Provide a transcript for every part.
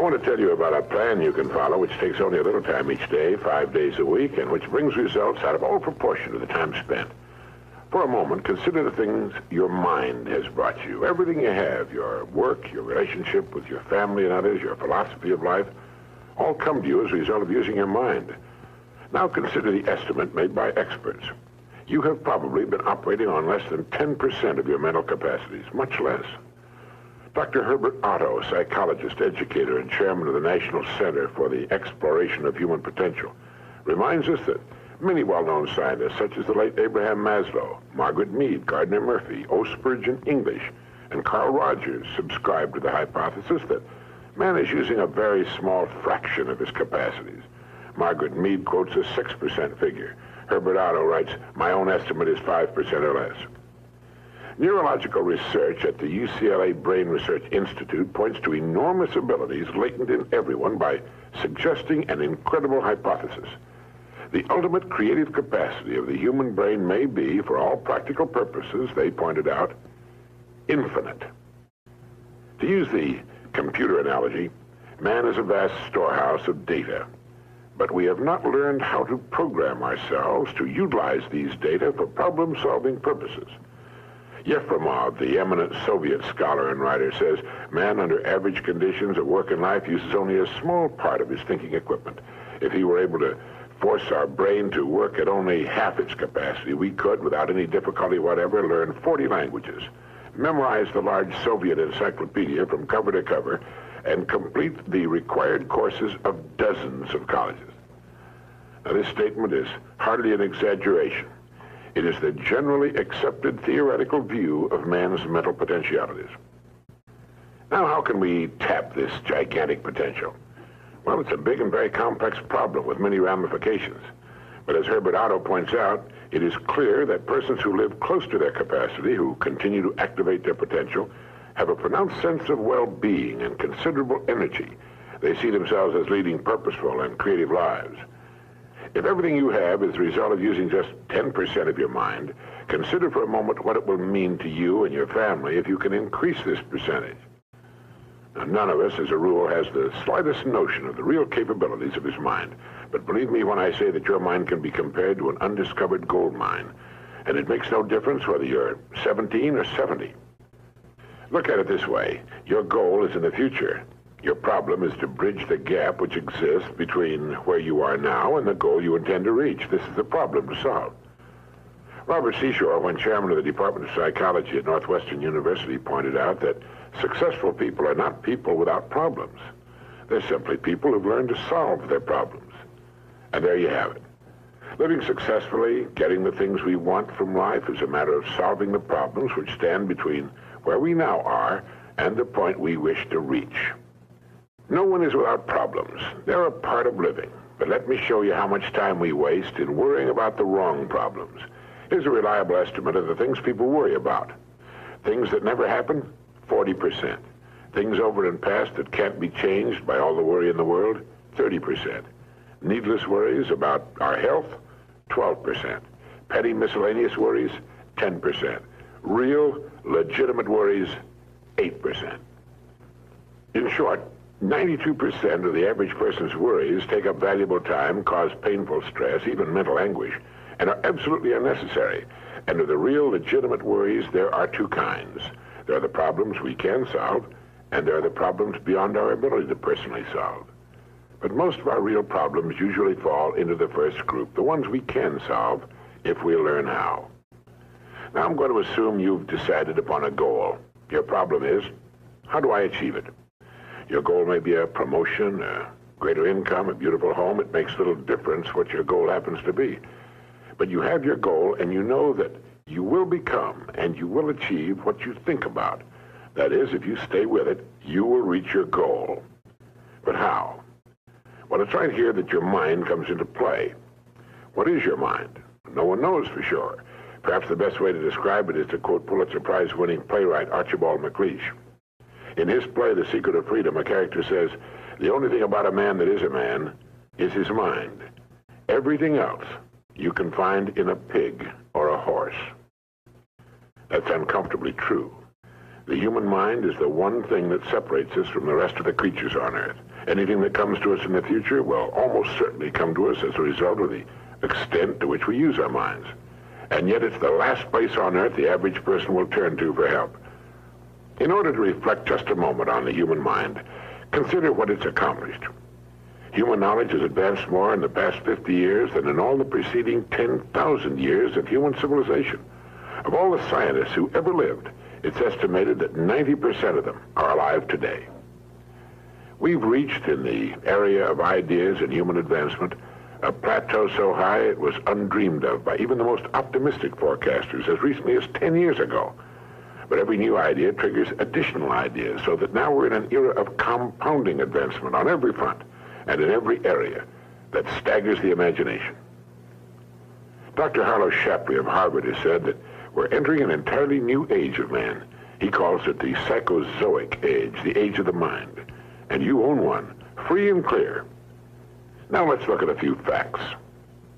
want to tell you about a plan you can follow which takes only a little time each day, 5 days a week, and which brings results out of all proportion to the time spent. For a moment, consider the things your mind has brought you. Everything you have, your work, your relationship with your family and others, your philosophy of life, all come to you as a result of using your mind. Now consider the estimate made by experts. You have probably been operating on less than 10% of your mental capacities, much less. Dr. Herbert Otto, psychologist, educator, and chairman of the National Center for the Exploration of Human Potential, reminds us that many well-known scientists, such as the late Abraham Maslow, Margaret Mead, Gardner Murphy, O. Spurgeon English, and Carl Rogers, subscribe to the hypothesis that man is using a very small fraction of his capacities. Margaret Mead quotes a 6% figure. Herbert Otto writes, "My own estimate is 5% or less." Neurological research at the UCLA Brain Research Institute points to enormous abilities latent in everyone by suggesting an incredible hypothesis. The ultimate creative capacity of the human brain may be, for all practical purposes, they pointed out, infinite. To use the computer analogy, man is a vast storehouse of data, but we have not learned how to program ourselves to utilize these data for problem-solving purposes. Yefremov, the eminent Soviet scholar and writer, says man under average conditions of work and life uses only a small part of his thinking equipment. If he were able to force our brain to work at only half its capacity, we could, without any difficulty whatever, learn 40 languages, memorize the large Soviet encyclopedia from cover to cover, and complete the required courses of dozens of colleges. Now, this statement is hardly an exaggeration. It is the generally accepted theoretical view of man's mental potentialities. Now, how can we tap this gigantic potential? Well, it's a big and very complex problem with many ramifications. But as Herbert Otto points out, it is clear that persons who live close to their capacity, who continue to activate their potential, have a pronounced sense of well-being and considerable energy. They see themselves as leading purposeful and creative lives. If everything you have is the result of using just 10% of your mind, consider for a moment what it will mean to you and your family if you can increase this percentage. Now, none of us, as a rule, has the slightest notion of the real capabilities of his mind. But believe me when I say that your mind can be compared to an undiscovered gold mine. And it makes no difference whether you're 17 or 70. Look at it this way. Your goal is in the future. Your problem is to bridge the gap which exists between where you are now and the goal you intend to reach. This is the problem to solve. Robert Seashore, when chairman of the Department of Psychology at Northwestern University, pointed out that successful people are not people without problems. They're simply people who've learned to solve their problems. And there you have it. Living successfully, getting the things we want from life is a matter of solving the problems which stand between where we now are and the point we wish to reach. No one is without problems. They're a part of living. But let me show you how much time we waste in worrying about the wrong problems. Here's a reliable estimate of the things people worry about. Things that never happen, 40%. Things over and past that can't be changed by all the worry in the world, 30%. Needless worries about our health, 12%. Petty miscellaneous worries, 10%. Real, legitimate worries, 8%. In short, 92% of the average person's worries take up valuable time, cause painful stress, even mental anguish, and are absolutely unnecessary. And of the real, legitimate worries, there are two kinds. There are the problems we can solve, and there are the problems beyond our ability to personally solve. But most of our real problems usually fall into the first group, the ones we can solve if we learn how. Now, I'm going to assume you've decided upon a goal. Your problem is, how do I achieve it? Your goal may be a promotion, a greater income, a beautiful home. It makes little difference what your goal happens to be. But you have your goal, and you know that you will become and you will achieve what you think about. That is, if you stay with it, you will reach your goal. But how? Well, it's right here that your mind comes into play. What is your mind? No one knows for sure. Perhaps the best way to describe it is to quote Pulitzer Prize-winning playwright Archibald MacLeish. In his play, The Secret of Freedom, a character says, "The only thing about a man that is a man is his mind. Everything else you can find in a pig or a horse." That's uncomfortably true. The human mind is the one thing that separates us from the rest of the creatures on Earth. Anything that comes to us in the future will almost certainly come to us as a result of the extent to which we use our minds. And yet it's the last place on earth the average person will turn to for help. In order to reflect just a moment on the human mind, consider what it's accomplished. Human knowledge has advanced more in the past 50 years than in all the preceding 10,000 years of human civilization. Of all the scientists who ever lived, it's estimated that 90% of them are alive today. We've reached, in the area of ideas and human advancement, a plateau so high it was undreamed of by even the most optimistic forecasters as recently as 10 years ago. But every new idea triggers additional ideas, so that now we're in an era of compounding advancement on every front and in every area that staggers the imagination. Dr. Harlow Shapley of Harvard has said that we're entering an entirely new age of man. He calls it the psychozoic age, the age of the mind. And you own one, free and clear. Now let's look at a few facts.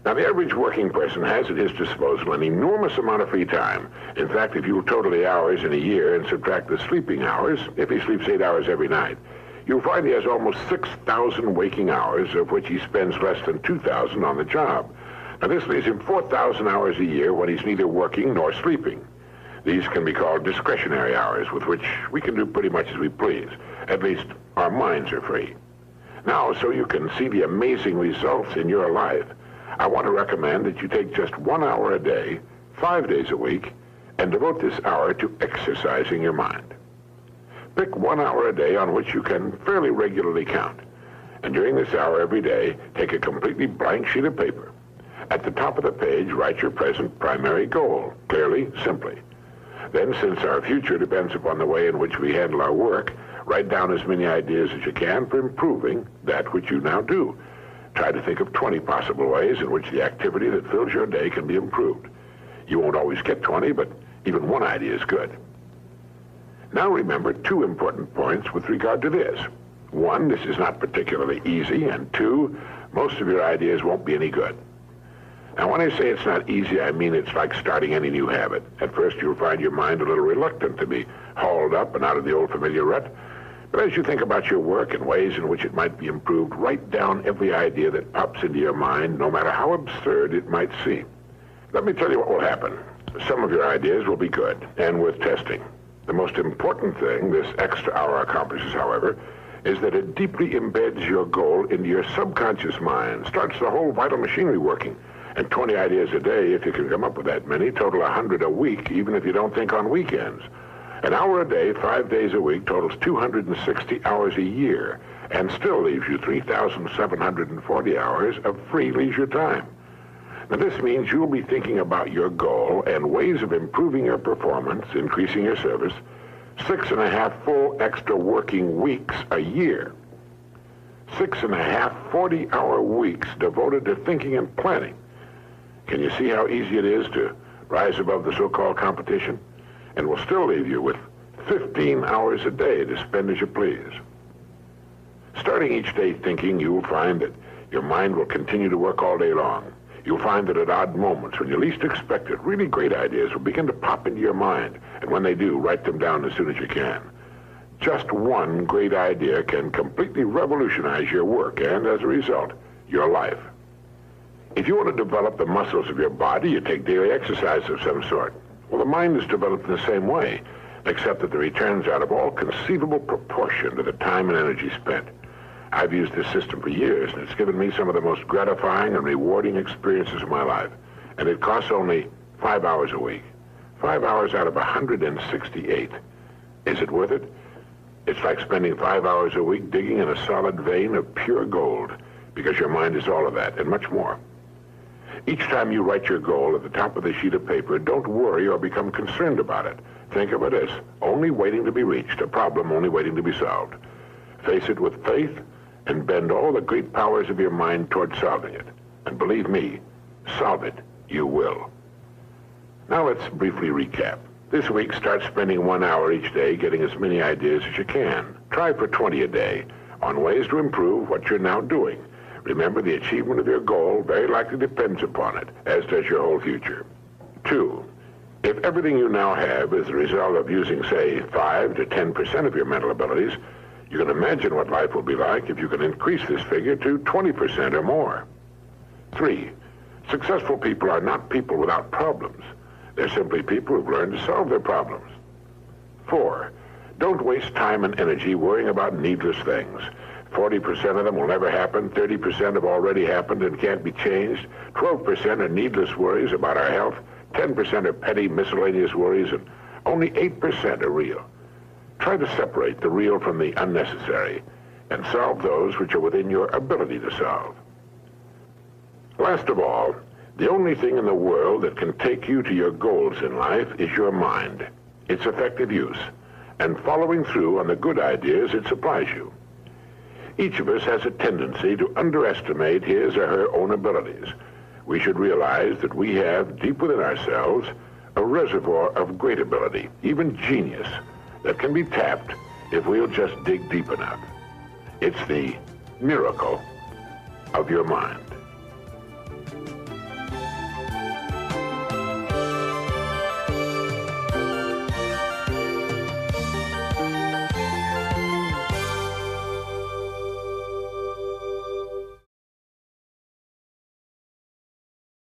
Now, the average working person has at his disposal an enormous amount of free time. In fact, if you total the hours in a year and subtract the sleeping hours, if he sleeps 8 hours every night, you'll find he has almost 6,000 waking hours, of which he spends less than 2,000 on the job. Now, this leaves him 4,000 hours a year when he's neither working nor sleeping. These can be called discretionary hours, with which we can do pretty much as we please. At least, our minds are free. Now, so you can see the amazing results in your life, I want to recommend that you take just 1 hour a day, 5 days a week, and devote this hour to exercising your mind. Pick 1 hour a day on which you can fairly regularly count. And during this hour every day, take a completely blank sheet of paper. At the top of the page, write your present primary goal, clearly, simply. Then, since our future depends upon the way in which we handle our work, write down as many ideas as you can for improving that which you now do. Try to think of 20 possible ways in which the activity that fills your day can be improved. You won't always get 20, but even one idea is good. Now remember 2 important points with regard to this. 1, this is not particularly easy, and 2, most of your ideas won't be any good. Now, when I say it's not easy, I mean it's like starting any new habit. At first, you'll find your mind a little reluctant to be hauled up and out of the old familiar rut. But as you think about your work and ways in which it might be improved, write down every idea that pops into your mind, no matter how absurd it might seem. Let me tell you what will happen. Some of your ideas will be good and worth testing. The most important thing this extra hour accomplishes, however, is that it deeply embeds your goal into your subconscious mind, starts the whole vital machinery working. And 20 ideas a day, if you can come up with that many, total 100 a week, even if you don't think on weekends. An hour a day, 5 days a week, totals 260 hours a year, and still leaves you 3,740 hours of free leisure time. Now, this means you'll be thinking about your goal and ways of improving your performance, increasing your service, 6.5 full extra working weeks a year. 6.5 40-hour weeks devoted to thinking and planning. Can you see how easy it is to rise above the so-called competition? And will still leave you with 15 hours a day to spend as you please. Starting each day thinking, you'll find that your mind will continue to work all day long. You'll find that at odd moments, when you least expect it, really great ideas will begin to pop into your mind. And when they do, write them down as soon as you can. Just one great idea can completely revolutionize your work and, as a result, your life. If you want to develop the muscles of your body, you take daily exercise of some sort. Well, the mind is developed in the same way, except that the returns are out of all conceivable proportion to the time and energy spent. I've used this system for years, and it's given me some of the most gratifying and rewarding experiences of my life. And it costs only 5 hours a week. 5 hours out of 168. Is it worth it? It's like spending 5 hours a week digging in a solid vein of pure gold, because your mind is all of that and much more. Each time you write your goal at the top of the sheet of paper, don't worry or become concerned about it. Think of it as only waiting to be reached, a problem only waiting to be solved. Face it with faith and bend all the great powers of your mind toward solving it. And believe me, solve it, you will. Now let's briefly recap. This week, start spending 1 hour each day getting as many ideas as you can. Try for 20 a day on ways to improve what you're now doing. Remember, the achievement of your goal very likely depends upon it, as does your whole future. 2, if everything you now have is the result of using, say, 5 to 10% of your mental abilities, You can imagine what life will be like if you can increase this figure to 20% or more. 3, successful people are not people without problems. They're simply people who've learned to solve their problems. 4, don't waste time and energy worrying about needless things. 40% of them will never happen, 30% have already happened and can't be changed, 12% are needless worries about our health, 10% are petty miscellaneous worries, and only 8% are real. Try to separate the real from the unnecessary and solve those which are within your ability to solve. Last of all, the only thing in the world that can take you to your goals in life is your mind, its effective use, and following through on the good ideas it supplies you. Each of us has a tendency to underestimate his or her own abilities. We should realize that we have, deep within ourselves, a reservoir of great ability, even genius, that can be tapped if we'll just dig deep enough. It's the miracle of your mind.